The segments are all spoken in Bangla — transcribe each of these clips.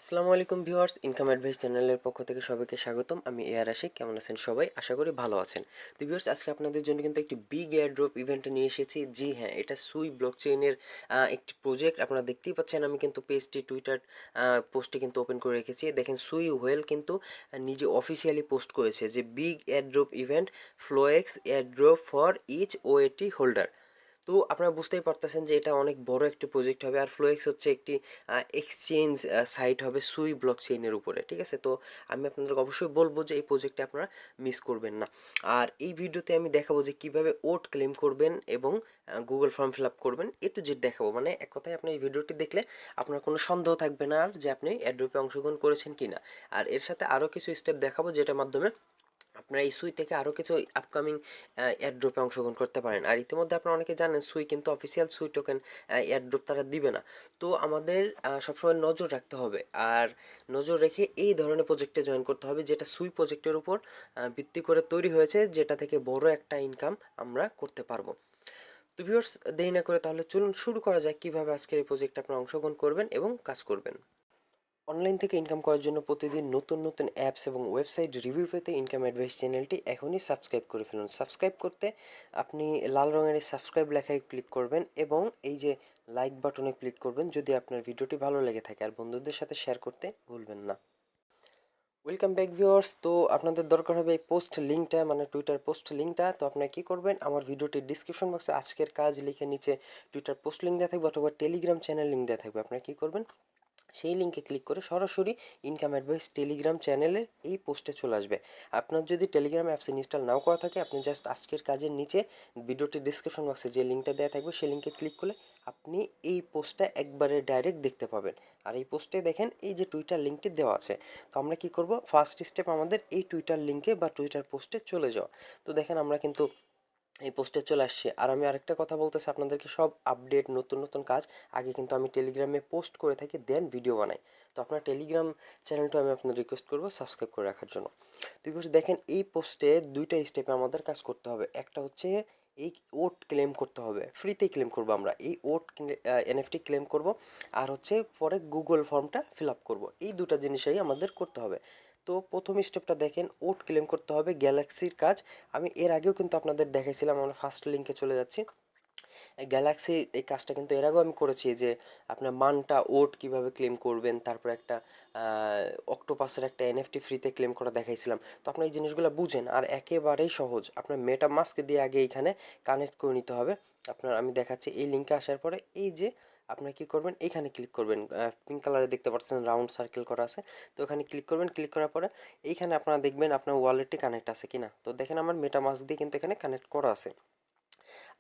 আসসালামু আলাইকুম ভিউয়ার্স, ইনকাম অ্যাডভাইস চ্যানেলের পক্ষ থেকে সবাইকে স্বাগতম। আমি এআর আশিক। কেমন আছেন সবাই? আশা করি ভালো আছেন। তো ভিউয়ার্স, আজকে আপনাদের জন্য কিন্তু একটি বিগ এয়ারড্রপ ইভেন্ট নিয়ে এসেছি। জি হ্যাঁ, এটা সুই ব্লকচেইনের একটি প্রজেক্ট। আপনারা দেখতেই পাচ্ছেন, আমি কিন্তু পেজটি টুইটার পোস্টে কিন্তু ওপেন করে রেখেছি। দেখেন, সুই ওয়েল কিন্তু নিজে অফিসিয়ালি পোস্ট করেছে যে big airdrop event, FlowX airdrop for each OAT holder. তো আপনারা বুঝতেই পারতেছেন যে এটা অনেক বড় একটি প্রজেক্ট হবে। আর ফ্লোএক্স হচ্ছে একটি এক্সচেঞ্জ সাইট হবে সুই ব্লক চেইনের উপরে, ঠিক আছে? তো আমি আপনাদেরকে অবশ্যই বলবো যে এই প্রজেক্টে আপনারা মিস করবেন না। আর এই ভিডিওতে আমি দেখাবো যে কিভাবে ওট ক্লেম করবেন এবং গুগল ফর্ম ফিল আপ করবেন, টু জেড দেখাবো। মানে এক কথায় আপনি এই ভিডিওটি দেখলে আপনার কোনো সন্দেহ থাকবে না আর যে আপনি এয়ারড্রপে অংশগ্রহণ করেছেন কিনা। আর এর সাথে আরও কিছু স্টেপ দেখাবো যেটার মাধ্যমে আপনারা এই সুই থেকে আরও কিছু আপকামিং এয়ারড্রপে অংশগ্রহণ করতে পারেন। আর ইতিমধ্যে আপনারা অনেকে জানেন সুই কিন্তু অফিসিয়াল সুই টোকেন এয়ারড্রপ তারা দিবে না। তো আমাদের সবসময় নজর রাখতে হবে, আর নজর রেখে এই ধরনের প্রজেক্টে জয়েন করতে হবে যেটা সুই প্রজেক্টের উপর ভিত্তি করে তৈরি হয়েছে, যেটা থেকে বড় একটা ইনকাম আমরা করতে পারবো। তো ভিউয়ার্স, দেরি না করে তাহলে চলুন শুরু করা যাক কিভাবে আজকের এই প্রজেক্টে আপনারা অংশগ্রহণ করবেন এবং কাজ করবেন। অনলাইন থেকে ইনকাম করার জন্য প্রতিদিন নতুন নতুন অ্যাপস এবং ওয়েবসাইট রিভিউ পেতে ইনকাম অ্যাডভাইস চ্যানেলটি এখনই সাবস্ক্রাইব করে ফেলুন। সাবস্ক্রাইব করতে আপনি লাল রঙের এই সাবস্ক্রাইব লেখায় ক্লিক করবেন এবং এই যে লাইক বাটনে ক্লিক করবেন যদি আপনার ভিডিওটি ভালো লেগে থাকে, আর বন্ধুদের সাথে শেয়ার করতে ভুলবেন না। Welcome back viewers. তো আপনাদের দরকার হবে এই পোস্ট লিঙ্কটা, মানে টুইটার পোস্ট লিঙ্কটা। তো আপনারা কী করবেন, আমার ভিডিওটির ডিসক্রিপশন বক্সে আজকের কাজ লিখে নিচে টুইটার পোস্ট লিঙ্ক দেওয়া থাকবে অথবা টেলিগ্রাম চ্যানেল লিঙ্ক দেওয়া থাকবে। আপনারা কী করবেন, সেই লিঙ্কে ক্লিক করে সরাসরি ইনকাম অ্যাডভাইস টেলিগ্রাম চ্যানেলের এই পোস্টে চলে আসবে। আপনার যদি টেলিগ্রাম অ্যাপস ইনস্টল নাও করা থাকে, আপনি জাস্ট আজকের কাজের নিচে ভিডিওটির ডিসক্রিপশন বক্সে যে লিঙ্কটা দেওয়া থাকবে সেই লিঙ্কে ক্লিক করলে আপনি এই পোস্টটা একবারে ডাইরেক্ট দেখতে পাবেন। আর এই পোস্টে দেখেন এই যে টুইটার লিঙ্কটি দেওয়া আছে। তো আমরা কি করব, ফার্স্ট স্টেপ আমাদের এই টুইটার লিঙ্কে বা টুইটার পোস্টে চলে যাওয়া। তো দেখেন আমরা কিন্তু এই পোস্টে চলে আসছে। আর আমি আরেকটা কথা বলতেছি আপনাদেরকে, সব আপডেট নতুন নতুন কাজ আগে কিন্তু আমি টেলিগ্রামে পোস্ট করে থাকি, দেন ভিডিও বানাই। তো আপনার টেলিগ্রাম চ্যানেলটা আমি আপনাদের রিকোয়েস্ট করবো সাবস্ক্রাইব করে রাখার জন্য। তো দেখেন এই পোস্টে দুইটা স্টেপে আমাদের কাজ করতে হবে। একটা হচ্ছে এই ওট ক্লেম করতে হবে, ফ্রিতেই ক্লেম করবো আমরা এই ওট এনএফটি ক্লেম করব। আর হচ্ছে পরে গুগল ফর্মটা ফিল আপ করবো। এই দুটা জিনিসই আমাদের করতে হবে। তো প্রথম স্টেপটা দেখেন, ওট ক্লেম করতে হবে গ্যালাক্সির কাজ। আমি এর আগেও কিন্তু আপনাদের দেখাইছিলাম, আমরা ফার্স্ট লিঙ্কে চলে যাচ্ছি। গ্যালাক্সি এই কাজটা কিন্তু এর আগেও আমি করেছি, যে আপনার মানটা ওট কিভাবে ক্লেম করবেন, তারপর একটা অক্টোপাসের একটা এনএফটি ফ্রিতে ক্লেম করা দেখাইছিলাম। তো আপনার এই জিনিসগুলো বুঝেন, আর একেবারেই সহজ। আপনার মেটামাস্ক দিয়ে আগে এইখানে কানেক্ট করে নিতে হবে। আপনার আমি দেখাচ্ছি, এই লিঙ্কে আসার পরে এই যে আপনার কি করবেন, এইখানে ক্লিক করবেন। পিঙ্ক কালারে দেখতে পাচ্ছেন রাউন্ড সার্কেল করা আছে। তো ওখানে ক্লিক করবেন। ক্লিক করার পরে এইখানে আপনারা দেখবেন আপনার ওয়ালেটটি কানেক্ট আছে কিনা। তো দেখেন আমার মেটামাস্ক দিয়ে কিন্তু এখানে কানেক্ট করা আছে।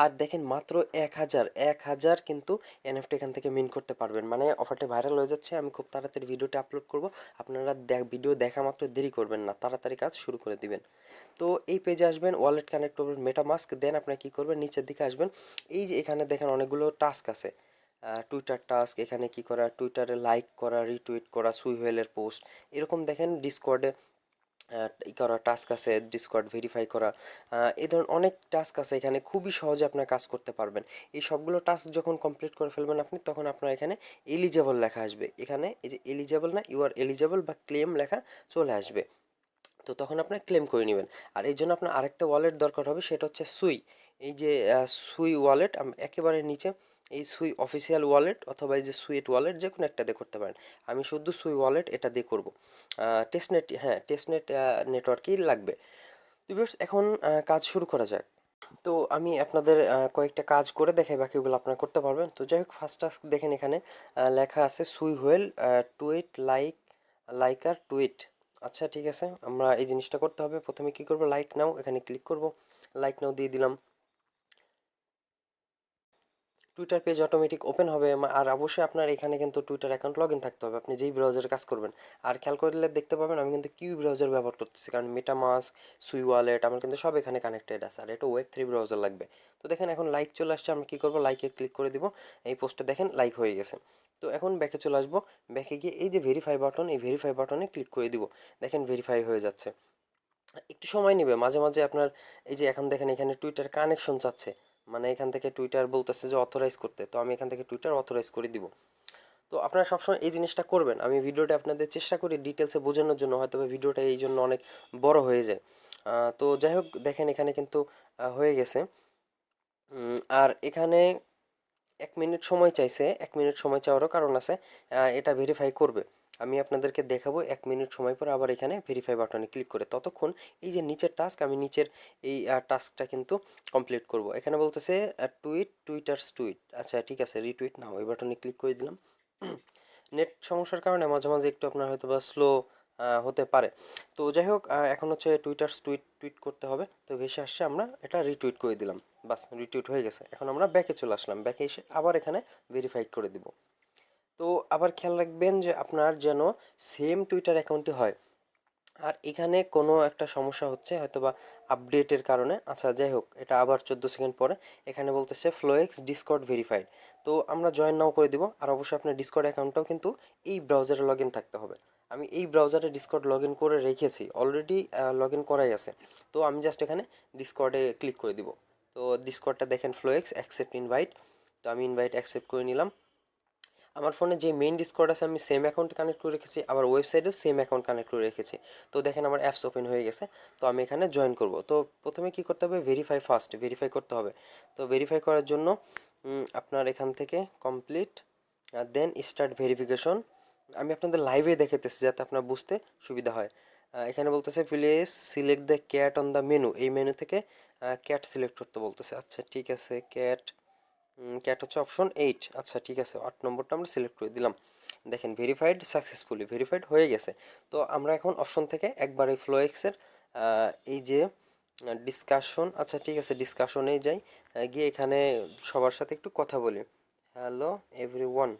আর দেখেন মাত্র 1,000 কিন্তু এনএফটি এখান থেকে মিন করতে পারবেন। মানে অফারটা ভাইরাল হয়ে যাচ্ছে, আমি খুব তাড়াতাড়ি ভিডিওটা আপলোড করব। আপনারা ভিডিও দেখা মাত্র দেরি করবেন না, তাড়াতাড়ি কাজ শুরু করে দিবেন। তো এই পেজে আসবেন, ওয়ালেট কানেক্ট করবেন, মেটামাস্ক, দেন আপনারা কী করবেন, নিচের দিকে আসবেন। এই যে এখানে দেখেন অনেকগুলো টাস্ক আছে। টুইটার টাস্ক, এখানে কি করা, টুইটারে লাইক করা, রিটুইট করা, সুই হোয়েলের পোস্ট, এরকম দেখেন ডিসকর্ডে ই করা টাস্ক আছে, ডিসকর্ড ভেরিফাই করা, এই ধরনের অনেক টাস্ক আছে এখানে। খুবই সহজে আপনার কাজ করতে পারবেন। এই সবগুলো টাস্ক যখন কমপ্লিট করে ফেলবেন আপনি, তখন আপনার এখানে এলিজেবল লেখা আসবে। এখানে এই যে এলিজেবল না, ইউ আর এলিজেবল বা ক্লেম লেখা চলে আসবে। তো তখন আপনি ক্লেম করে নেবেন। আর এই জন্য আপনার আরেকটা ওয়ালেট দরকার হবে, সেটা হচ্ছে সুই। এই যে সুই ওয়ালেট একেবারে নিচে, এই সুই অফিসিয়াল ওয়ালেট অথবা এই যে সুইট ওয়ালেট, যে কোনো একটা দিয়ে করতে পারেন। আমি শুধু সুই ওয়ালেট এটা দিয়ে করবো। টেস্টনেট, হ্যাঁ টেস্টনেট নেটওয়ার্কই লাগবে। তো ভিউয়ার্স, এখন কাজ শুরু করা যাক। তো আমি আপনাদের কয়েকটা কাজ করে দেখাই, বাকিগুলো আপনারা করতে পারবেন। তো যাই হোক, ফার্স্ট টাস্ক দেখেন এখানে লেখা আছে সুই হোয়েল টুইট লাইক আর টুইট। আচ্ছা ঠিক আছে, আমরা এই জিনিসটা করতে হবে। প্রথমে কি করব, লাইক নাও, এখানে ক্লিক করব। লাইক নাও দিয়ে দিলাম। টুইটার পেজ অটোমেটিক ওপেন হবে। আর অবশ্যই আপনার এখানে কিন্তু টুইটার অ্যাকাউন্ট লগ ইন থাকতে হবে, আপনি যেই ব্রাউজারে কাজ করবেন। আর খেয়াল করলে দেখতে পাবেন আমি কিন্তু কিউ ব্রাউজার ব্যবহার করতেছি, কারণ মেটামাস্ক, সুই ওয়ালেট আমার কিন্তু সব এখানে কানেক্টেড আছে। আর এটা ওয়েব 3 ব্রাউজার লাগবে। তো দেখেন এখন লাইক চলে আসছে, আমি কি করব, লাইকে ক্লিক করে দিব। এই পোস্টে দেখেন লাইক হয়ে গেছে। তো এখন ব্যাকে চলে আসবো। ব্যাকে গিয়ে এই যে ভেরিফাই বাটন, এই ভেরিফাই বাটনে ক্লিক করে দিব। দেখেন ভেরিফাই হয়ে যাচ্ছে। একটু সময় নেবে, মাঝে মাঝে আপনার এই যে এখন দেখেন এখানে টুইটার কানেকশন চাচ্ছে। মানে এখান থেকে টুইটার বলতেছে যে অথরাইজ করতে, তো আমি এখান থেকে টুইটার অথরাইজ করে দিব। তো আপনারা সবসময় এই জিনিসটা করবেন। আমি ভিডিওটা আপনাদের চেষ্টা করি ডিটেলসে বোঝানোর জন্য, হয়তো বা ভিডিওটা এই জন্য অনেক বড় হয়ে যায়। তো যাই হোক, দেখেন এখানে কিন্তু হয়ে গেছে। আর এখানে 1 মিনিট সময় চাইছে। 1 মিনিট সময় চাওয়ারও কারণ আছে, এটা ভেরিফাই করবে। আমি আপনাদেরকে দেখাবো 1 মিনিট সময় পর আবার এখানে ভেরিফাই বাটনে ক্লিক করে। ততক্ষণ এই যে নিচের টাস্ক, আমি নিচের এই টাস্কটা কিন্তু কমপ্লিট করব। এখানে বলতেছে টুইটার্স টুইট। আচ্ছা ঠিক আছে, রিটুইট নাও, এই বাটনে ক্লিক করে দিলাম। নেট সমস্যার কারণে মাঝে মাঝে একটু আপনার হয়তো বা স্লো হতে পারে। তো যাই হোক, এখন হচ্ছে টুইটার্স টুইট টুইট করতে হবে। তো ভেসে আসছে, আমরা এটা রিটুইট করে দিলাম। বাস, রিটুইট হয়ে গেছে। এখন আমরা ব্যাকে চলে আসলাম, ব্যাকে এসে আবার এখানে ভেরিফাই করে দিব। তো আবার খেয়াল রাখবেন যে আপনার যেন সেম টুইটার অ্যাকাউন্টে হয়। আর এখানে কোনো একটা সমস্যা হচ্ছে হয়তোবা আপডেটের কারণে। আচ্ছা যাই হোক, এটা আবার 14 সেকেন্ড পরে এখানে বলতেছে ফ্লোএক্স ডিসকর্ড ভেরিফাইড। তো আমরা জয়েন নাও করে দিব। আর অবশ্যই আপনার ডিসকর্ড অ্যাকাউন্টটাও কিন্তু এই ব্রাউজারে লগ ইন থাকতে হবে। আমি এই ব্রাউজারে ডিসকর্ড লগ ইন করে রেখেছি অলরেডি, লগ ইন করাই আছে। তো আমি জাস্ট এখানে ডিসকর্ডে ক্লিক করে দিব। তো ডিসকর্ডটা দেখেন, ফ্লোএক্স অ্যাকসেপ্ট ইনভাইট। তো আমি ইনভাইট অ্যাকসেপ্ট করে নিলাম। আমার ফোনে যে মেইন ডিসকর্ড আছে আমি সেম অ্যাকাউন্ট কানেক্ট করে রেখেছি, আবার ওয়েবসাইটেও সেম অ্যাকাউন্ট কানেক্ট করে রেখেছি। তো দেখেন আমার অ্যাপস ওপেন হয়ে গেছে। তো আমি এখানে জয়েন করব। তো প্রথমে কি করতে হবে, ভেরিফাই ফার্স্ট, ভেরিফাই করতে হবে। তো ভেরিফাই করার জন্য আপনার এখান থেকে কমপ্লিট, দেন স্টার্ট ভেরিফিকেশন। আমি আপনাদের লাইভে দেখাতেছি যাতে আপনার বুঝতে সুবিধা হয়। এখানে বলতেছে please select the cat on the menu, এই মেনু থেকে ক্যাট সিলেক্ট করতে বলতেছে। আচ্ছা ঠিক আছে, ক্যাট, ক্যাট হচ্ছে অপশন 8। আচ্ছা ঠিক আছে, 8 নম্বরটা আমরা সিলেক্ট করে দিলাম। দেখেন ভেরিফাইড সাকসেসফুলি, ভেরিফাইড হয়ে গেছে। তো আমরা এখন অপশন থেকে একবার এই ফ্লোএক্সের এই যে ডিসকাশন, আচ্ছা ঠিক আছে ডিসকাশনেই যাই। গিয়ে এখানে সবার সাথে একটু কথা বলি। হ্যালো এভরিওয়ান,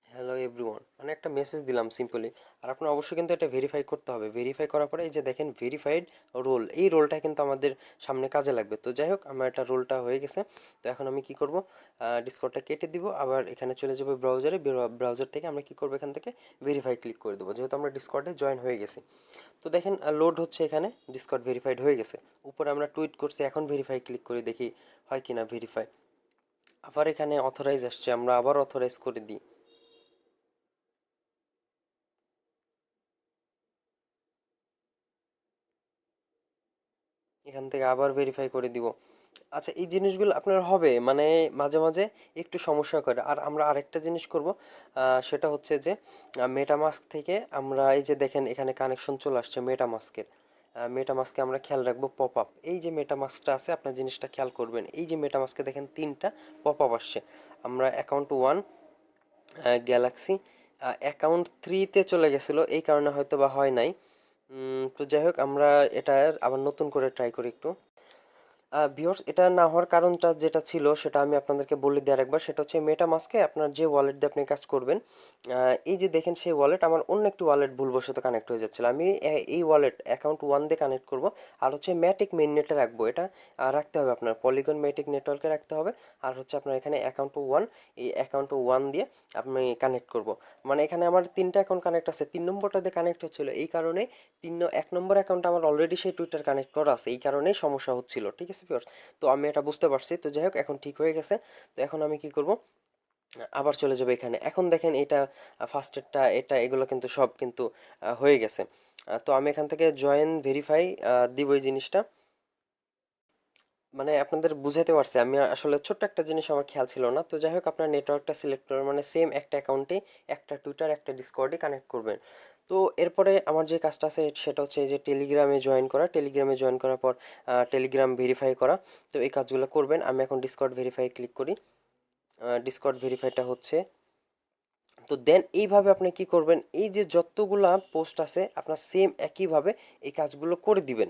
হ্যালো এভরিওয়ান, মানে একটা মেসেজ দিলাম সিম্পলি। আর আপনার অবশ্যই কিন্তু এটা ভেরিফাই করতে হবে। ভেরিফাই করার পরে এই যে দেখেন ভেরিফাইড রোল, এই রোলটা কিন্তু আমাদের সামনে কাজে লাগবে। তো যাই হোক, আমার একটা রোলটা হয়ে গেছে। তো এখন আমি কি করব, ডিসকর্ডটা কেটে দিব, আবার এখানে চলে যাবো ব্রাউজারে। ব্রাউজার থেকে আমরা কি করবো, এখান থেকে ভেরিফাই ক্লিক করে দেবো, যেহেতু আমরা ডিসকর্ডে জয়েন হয়ে গেছি। তো দেখেন লোড হচ্ছে, এখানে ডিসকর্ড ভেরিফাইড হয়ে গেছে। উপরে আমরা টুইট করছি, এখন ভেরিফাই ক্লিক করে দেখি হয় কিনা ভেরিফাই। আবার এখানে অথরাইজ আসছে, আমরা আবার অথরাইজ করে দিই। এখান থেকে আবার ভেরিফাই করে দিব। আচ্ছা এই জিনিসগুলো আপনার হবে মানে মাঝে মাঝে একটু সমস্যা করে। আর আমরা আরেকটা জিনিস করব, সেটা হচ্ছে যে মেটামাস্ক থেকে আমরা এই যে দেখেন এখানে কানেকশন চলে আসছে মেটামাস্কের। মেটামাস্কে আমরা খেয়াল রাখবো পপ আপ, এই যে মেটামাস্কটা আছে আপনার জিনিসটা খেয়াল করবেন। এই যে মেটামাস্কে দেখেন 3টা পপ আপ আসছে। আমরা অ্যাকাউন্ট 1 গ্যালাক্সি, অ্যাকাউন্ট 3-তে চলে গেছিলো, এই কারণে হয়তো বা হয় নাই। তো যাই হোক, আমরা এটা আবার নতুন করে ট্রাই করি একটু। ভিউয়ার্স, এটা না হওয়ার কারণটা যেটা ছিল সেটা আমি আপনাদেরকে বলে দিই আরেকবার। সেটা হচ্ছে মেটামাস্কে আপনার যে ওয়ালেট দিয়ে আপনি কাজ করবেন, এই যে দেখেন সেই ওয়ালেট আমার অন্য একটি ওয়ালেট ভুলবশত কানেক্ট হয়ে যাচ্ছিল। আমি এই ওয়ালেট অ্যাকাউন্ট 1 দিয়ে কানেক্ট করব। আর হচ্ছে ম্যাটিক মেইননেটে রাখবো, এটা রাখতে হবে আপনার পলিগন ম্যাটিক নেটওয়ার্কে রাখতে হবে। আর হচ্ছে আপনার এখানে অ্যাকাউন্ট 1, এই অ্যাকাউন্ট 1 দিয়ে আমি কানেক্ট করব। মানে এখানে আমার 3টা অ্যাকাউন্ট কানেক্ট আছে, 3 নম্বরটা দিয়ে কানেক্ট হচ্ছিল, এই কারণে 1 নম্বর অ্যাকাউন্ট আমার অলরেডি সেই টুইটার কানেক্ট করা আছে, এই কারণেই সমস্যা হচ্ছিল। ঠিক আছে ভিউয়ার্স, তো আমি এটা বুঝতে পারছি। তো যাই হোক, এখন ঠিক হয়ে গেছে। তো এখন আমি কি করব, আবার চলে যাবে এখানে। এখন দেখেন এটা ফার্স্টেরটা, এটা এগুলো কিন্তু সব কিন্তু হয়ে গেছে। তো আমি এখান থেকে জয়েন ভেরিফাই দিব এই জিনিসটা। মানে আপনাদের বুঝাতে পারছি আমি, আসলে ছোট্ট একটা জিনিস আমার খেয়াল ছিল না। তো যাই হোক, আপনার নেটওয়ার্কটা সিলেক্ট করবেন, মানে সেম একটা অ্যাকাউন্টে একটা টুইটার একটা ডিসকর্ডে কানেক্ট করবেন। তো এরপরে আমার যে কাজটা আছে সেটা হচ্ছে এই যে টেলিগ্রামে জয়েন করা। টেলিগ্রামে জয়েন করার পর টেলিগ্রাম ভেরিফাই করা। তো এই কাজগুলো করবেন। আমি এখন ডিসকর্ড ভেরিফাই ক্লিক করি। ডিসকর্ড ভেরিফাইটা হচ্ছে। তো দেন এইভাবে আপনি কি করবেন, এই যে যতগুলা পোস্ট আছে আপনার সেম একইভাবে এই কাজগুলো করে দিবেন।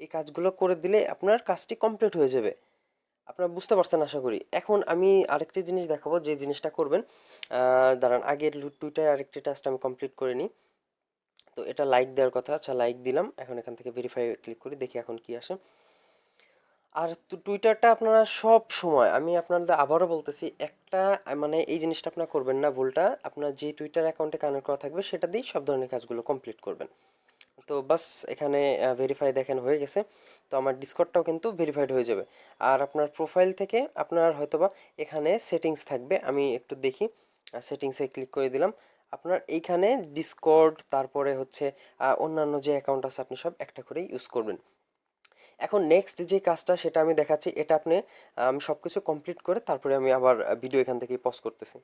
এই কাজগুলো করে দিলে আপনার কাজটি কমপ্লিট হয়ে যাবে। আপনারা বুঝতে পারছেন আশা করি। এখন আমি আরেকটি জিনিস দেখাবো, যে জিনিসটা করবেন। দাঁড়ান, আগের টুইটার আরেকটি টাস্ক আমি কমপ্লিট করে নিই। তো এটা লাইক দেওয়ার কথা, আচ্ছা লাইক দিলাম। এখন এখান থেকে ভেরিফাই ক্লিক করি, দেখি এখন কি আসে। আর টুইটারটা আপনারা সব সময়, আমি আপনাদের আবারও বলতেছি, একটা মানে এই জিনিসটা আপনারা করবেন না ভুলটা, আপনার যে টুইটার অ্যাকাউন্টে কানেক্ট করা থাকবে সেটা দিয়েই সব ধরনের কাজগুলো কমপ্লিট করবেন। তো বাস এখানে ভেরিফাই দেখেন হয়ে গেছে। তো আমার ডিসকর্ডটাও কিন্তু ভেরিফাইড হয়ে যাবে। আর আপনার প্রোফাইল থেকে আপনার হয়তোবা এখানে সেটিংস থাকবে, আমি একটু দেখি। সেটিংসে ক্লিক করে দিলাম। আপনার এইখানে ডিসকর্ড, তারপরে হচ্ছে অন্যান্য যে অ্যাকাউন্ট আছে আপনি সব একটা করেই ইউজ করবেন। এখন নেক্সট যে কাজটা সেটা আমি দেখাচ্ছি, এটা আপনি আমি সব কিছু কমপ্লিট করে তারপরে আমি আবার ভিডিও এখান থেকেই পজ করতেছি।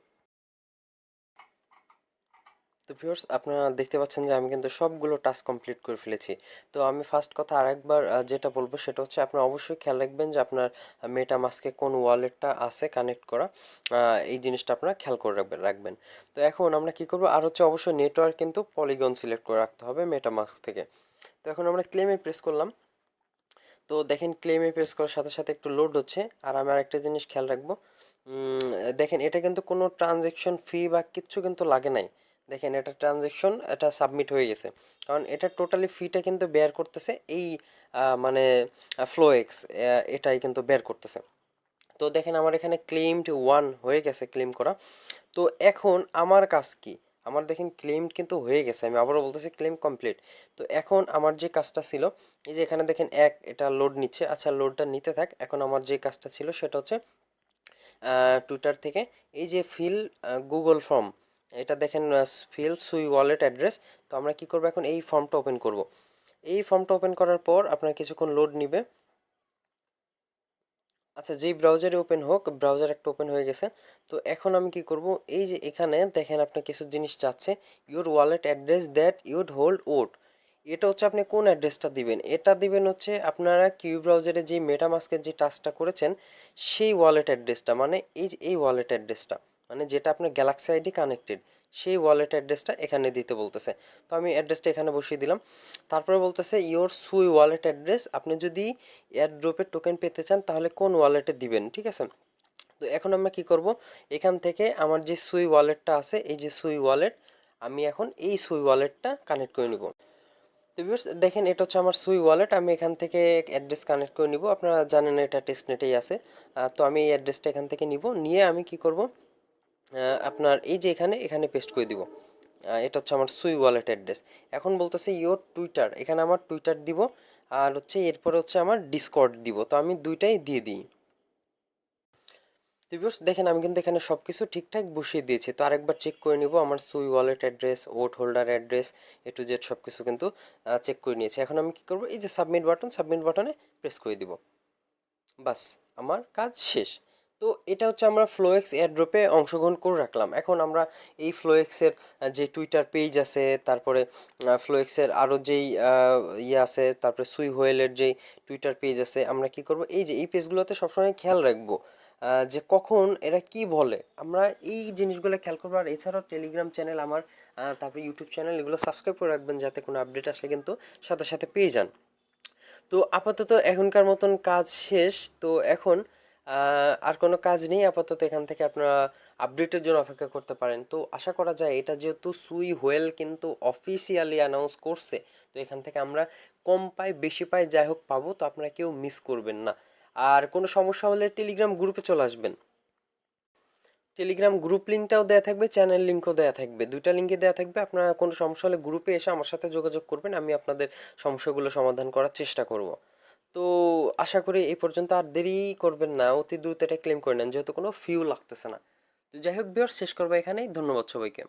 তো ভিউয়ার্স, আপনারা দেখতে পাচ্ছেন যে আমি কিন্তু সবগুলো টাস্ক কমপ্লিট করে ফেলেছি। তো আমি ফার্স্ট কথা আরেকবার যেটা বলবো সেটা হচ্ছে আপনারা অবশ্যই খেয়াল রাখবেন যে আপনার মেটামাস্কে কোন ওয়ালেটটা আছে কানেক্ট করা। এই জিনিসটা আপনারা খেয়াল করে রাখবেন। তো এখন আমরা কি করব, আর হচ্ছে অবশ্যই নেটওয়ার্ক কিন্তু পলিগন সিলেক্ট করে রাখতে হবে মেটামাস্ক থেকে। তো এখন আমরা ক্লেমে প্রেস করলাম। তো দেখেন ক্লেমে প্রেস করার সাথে সাথে একটু লোড হচ্ছে। আর আমি আরেকটা জিনিস খেয়াল রাখবো, দেখেন এটা কিন্তু কোনো ট্রানজেকশন ফি বা কিচ্ছু কিন্তু লাগে নাই। দেখেন এটা ট্রানজেকশন, এটা সাবমিট হয়ে গেছে। কারণ এটা টোটালি ফিটা কিন্তু বেয়ার করতেছে এই মানে ফ্লোএক্স, এটাই কিন্তু বের করতেছে। তো দেখেন আমার এখানে ক্লেমড ওয়ান হয়ে গেছে, ক্লেম করা। তো এখন আমার কাজ কি, আমার দেখেন ক্লেম কিন্তু হয়ে গেছে, আমি আবারও বলতেছি ক্লেম কমপ্লিট। তো এখন আমার যে কাজটা ছিল, এই যে এখানে দেখেন এটা লোড নিচ্ছে। আচ্ছা লোডটা নিতে থাক। এখন আমার যে কাজটা ছিল সেটা হচ্ছে টুইটার থেকে এই যে ফিল গুগল ফর্ম, এটা দেখেন ফিল সুই ওয়ালেট অ্যাড্রেস। তো আমরা কি করব, এখন এই ফর্মটা ওপেন করব। এই ফর্মটা ওপেন করার পর আপনার কিছুক্ষণ লোড নিবে। আচ্ছা যেই ব্রাউজারে ওপেন হোক, ব্রাউজার একটা ওপেন হয়ে গেছে। তো এখন আমি কি করব, এই যে এখানে দেখেন আপনার কিছু জিনিস চাচ্ছে, your wallet address that you'd hold OAT. এটা হচ্ছে আপনি কোন অ্যাড্রেসটা দিবেন, এটা দিবেন হচ্ছে আপনারা কিউ ব্রাউজারে যে মেটামাস্কের যে টাস্কটা করেছেন সেই ওয়ালেট অ্যাড্রেসটা, মানে এই যে এই ওয়ালেট অ্যাড্রেসটা, মানে যেটা আপনার গ্যালাক্সি আইডি কানেক্টেড, সেই ওয়ালেট অ্যাড্রেসটা এখানে দিতে বলতেছে। তো আমি অ্যাড্রেসটা এখানে বসিয়ে দিলাম। তারপরে বলতেছে ইওর সুই ওয়ালেট অ্যাড্রেস, আপনি যদি এয়ারড্রপের টোকেন পেতে চান তাহলে কোন ওয়ালেটে দিবেন, ঠিক আছে। তো এখন আমরা কি করব, এখান থেকে আমার যে সুই ওয়ালেটটা আছে, এই যে সুই ওয়ালেট, আমি এখন এই সুই ওয়ালেটটা কানেক্ট করে নিব। তো ভিউয়ার্স দেখেন এটা হচ্ছে আমার সুই ওয়ালেট, আমি এখান থেকে অ্যাড্রেস কানেক্ট করে নিব। আপনারা জানেন এটা টেস্টনেটেই আছে। তো আমি এই অ্যাড্রেসটা এখান থেকে নিব, নিয়ে আমি কি করব, আপনার এই যে এখানে এখানে পেস্ট করে দিব। এটা হচ্ছে আমার সুই ওয়ালেট অ্যাড্রেস। এখন বলতেছে ইওর টুইটার, এখানে আমার টুইটার দিব। আর হচ্ছে এরপরে হচ্ছে আমার ডিসকর্ড দিব। তো আমি দুইটাই দিয়ে দিই। তো ভিউয়ার্স দেখেন আমি কিন্তু এখানে সবকিছু ঠিকঠাক বসিয়ে দিয়েছি। তো আরেকবার চেক করে নিব আমার সুই ওয়ালেট অ্যাড্রেস, ওট holder address, A to Z সবকিছু কিন্তু চেক করে নিয়েছি। এখন আমি কি করব, এই যে সাবমিট বাটন, সাবমিট বাটনে প্রেস করে দিব। বাস আমার কাজ শেষ। তো এটা হচ্ছে আমরা ফ্লোএক্স এয়ারড্রপে অংশগ্রহণ করে রাখলাম। এখন আমরা এই ফ্লোএক্সের যে টুইটার পেজ আছে, তারপরে ফ্লোএক্সের আরও যেই ইয়ে আছে, তারপরে সুই হোয়েলের যেই টুইটার পেজ আছে, আমরা কি করব, এই যে এই পেজগুলোতে সবসময় খেয়াল রাখবো যে কখন এরা কি বলে, আমরা এই জিনিসগুলো খেয়াল করবো। আর এছাড়াও টেলিগ্রাম চ্যানেল আমার, তারপরে ইউটিউব চ্যানেল, এগুলো সাবস্ক্রাইব করে রাখবেন যাতে কোনো আপডেট আসলে কিন্তু সাথে সাথে পেয়ে যান। তো আপাতত এখনকার মতন কাজ শেষ। তো এখন আর কোনো কাজ নেই আপাতত, এখান থেকে আপনারা আপডেটের জন্য অপেক্ষা করতে পারেন। তো আশা করা যায় এটা যেহেতু সুই হোয়েল কিন্তু অফিসিয়ালি অ্যানাউন্স করছে, তো এখান থেকে আমরা কম পাই বেশি পাই যাই হোক পাবো। তো আপনারা কেউ মিস করবেন না। আর কোনো সমস্যা হলে টেলিগ্রাম গ্রুপে চলে আসবেন। টেলিগ্রাম গ্রুপ লিঙ্কটাও দেওয়া থাকবে, চ্যানেল লিঙ্কও দেওয়া থাকবে, দুইটা লিঙ্কে দেওয়া থাকবে। আপনারা কোনো সমস্যা হলে গ্রুপে এসে আমার সাথে যোগাযোগ করবেন, আমি আপনাদের সমস্যাগুলো সমাধান করার চেষ্টা করব। তো আশা করি এই পর্যন্ত আর দেরি করবেন না, অতি দ্রুত এটা ক্লেম করে নেন যেহেতু কোনো ফিউ লাগতেছে না। তো যাই হোক ভিউয়ার্স, শেষ করবো এখানেই। ধন্যবাদ সবাইকে।